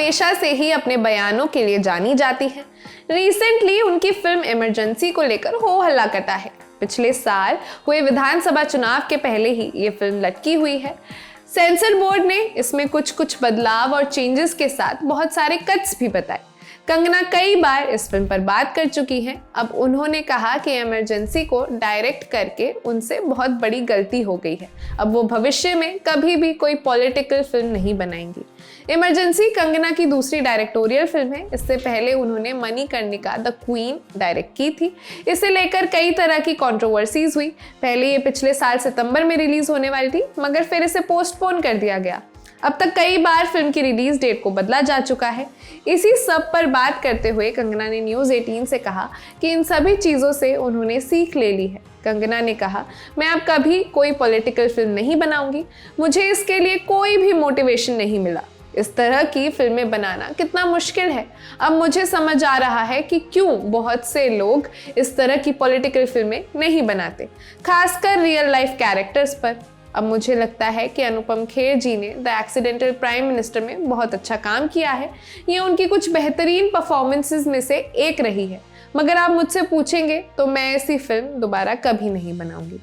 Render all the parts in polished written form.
हमेशा से ही अपने बयानों के लिए जानी जाती हैं। रिसेंटली उनकी फिल्म इमरजेंसी को लेकर हो हल्ला कटा है। पिछले साल हुए विधानसभा चुनाव के पहले ही ये फिल्म लटकी हुई है। सेंसर बोर्ड ने इसमें कुछ बदलाव और चेंजेस के साथ बहुत सारे कट्स भी बताए। कंगना कई बार इस फिल्म पर बात कर चुकी हैं। अब उन्होंने कहा कि इमरजेंसी को डायरेक्ट करके उनसे बहुत बड़ी गलती हो गई है। अब वो भविष्य में कभी भी कोई पॉलिटिकल फिल्म नहीं बनाएंगी। इमरजेंसी कंगना की दूसरी डायरेक्टोरियल फिल्म है। इससे पहले उन्होंने मणिकर्णिका द क्वीन डायरेक्ट की थी। इसे लेकर कई तरह की कंट्रोवर्सीज हुई। पहले ये पिछले साल सितंबर में रिलीज होने वाली थी, मगर फिर इसे पोस्टपोन कर दिया गया। अब तक कई बार फिल्म की रिलीज डेट को बदला जा चुका है। इसी सब पर बात करते हुए कंगना ने न्यूज़ 18 से कहा कि इन सभी चीज़ों से उन्होंने सीख ले ली है। कंगना ने कहा, मैं अब कभी कोई पॉलिटिकल फिल्म नहीं बनाऊंगी। मुझे इसके लिए कोई भी मोटिवेशन नहीं मिला। इस तरह की फिल्में बनाना कितना मुश्किल है। अब मुझे समझ आ रहा है कि क्यों बहुत से लोग इस तरह की पॉलिटिकल फिल्में नहीं बनाते, खासकर रियल लाइफ कैरेक्टर्स पर। अब मुझे लगता है कि अनुपम खेर जी ने द एक्सीडेंटल प्राइम मिनिस्टर में बहुत अच्छा काम किया है। ये उनकी कुछ बेहतरीन परफॉर्मेंसेस में से एक रही है, मगर आप मुझसे पूछेंगे तो मैं ऐसी फिल्म दोबारा कभी नहीं बनाऊंगी।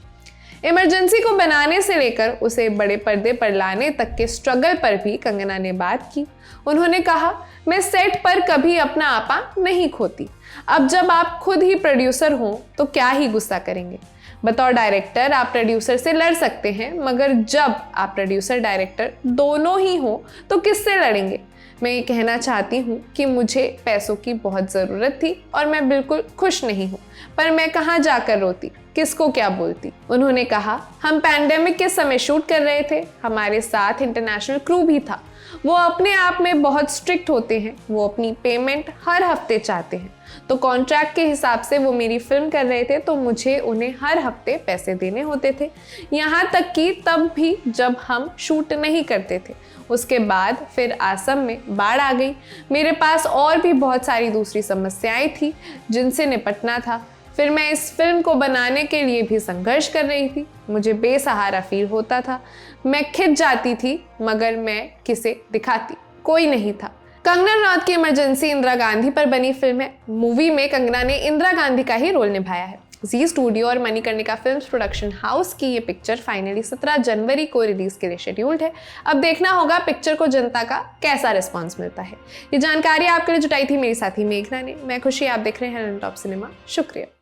इमरजेंसी को बनाने से लेकर उसे बड़े पर्दे पर लाने तक के स्ट्रगल पर भी कंगना ने बात की। उन्होंने कहा, मैं सेट पर कभी अपना आपा नहीं खोती। अब जब आप खुद ही प्रोड्यूसर हों तो क्या ही गुस्सा करेंगे। बतौर डायरेक्टर आप प्रोड्यूसर से लड़ सकते हैं, मगर जब आप प्रोड्यूसर डायरेक्टर दोनों ही हो तो किससे लड़ेंगे। मैं ये कहना चाहती हूँ कि मुझे पैसों की बहुत ज़रूरत थी और मैं बिल्कुल खुश नहीं हूँ, पर मैं कहाँ जाकर रोती, किसको क्या बोलती। उन्होंने कहा, हम पैंडेमिक के समय शूट कर रहे थे, हमारे साथ इंटरनेशनल क्रू भी था। वो अपने आप में बहुत स्ट्रिक्ट होते हैं। वो अपनी पेमेंट हर हफ्ते चाहते हैं, तो कॉन्ट्रैक्ट के हिसाब से वो मेरी फिल्म कर रहे थे, तो मुझे उन्हें हर हफ्ते पैसे देने होते थे। यहाँ तक कि तब भी जब हम शूट नहीं करते थे। उसके बाद फिर असम में बाढ़ आ गई। मेरे पास और भी बहुत सारी दूसरी समस्याएं थी जिनसे निपटना था। फिर मैं इस फिल्म को बनाने के लिए भी संघर्ष कर रही थी। मुझे बेसहारा फील होता था। मैं खिंच जाती थी, मगर मैं किसे दिखाती, कोई नहीं था। कंगना रनौत की इमरजेंसी इंदिरा गांधी पर बनी फिल्म है। मूवी में कंगना ने इंदिरा गांधी का ही रोल निभाया है। जी स्टूडियो और मणिकर्णिका फिल्म्स प्रोडक्शन हाउस की ये पिक्चर फाइनली 17 जनवरी को रिलीज के लिए शेड्यूल्ड है। अब देखना होगा पिक्चर को जनता का कैसा रिस्पांस मिलता है। ये जानकारी आपके लिए जुटाई थी मेरी साथी मेघना ने। मैं खुशी, आप देख रहे हैं टॉप सिनेमा। शुक्रिया।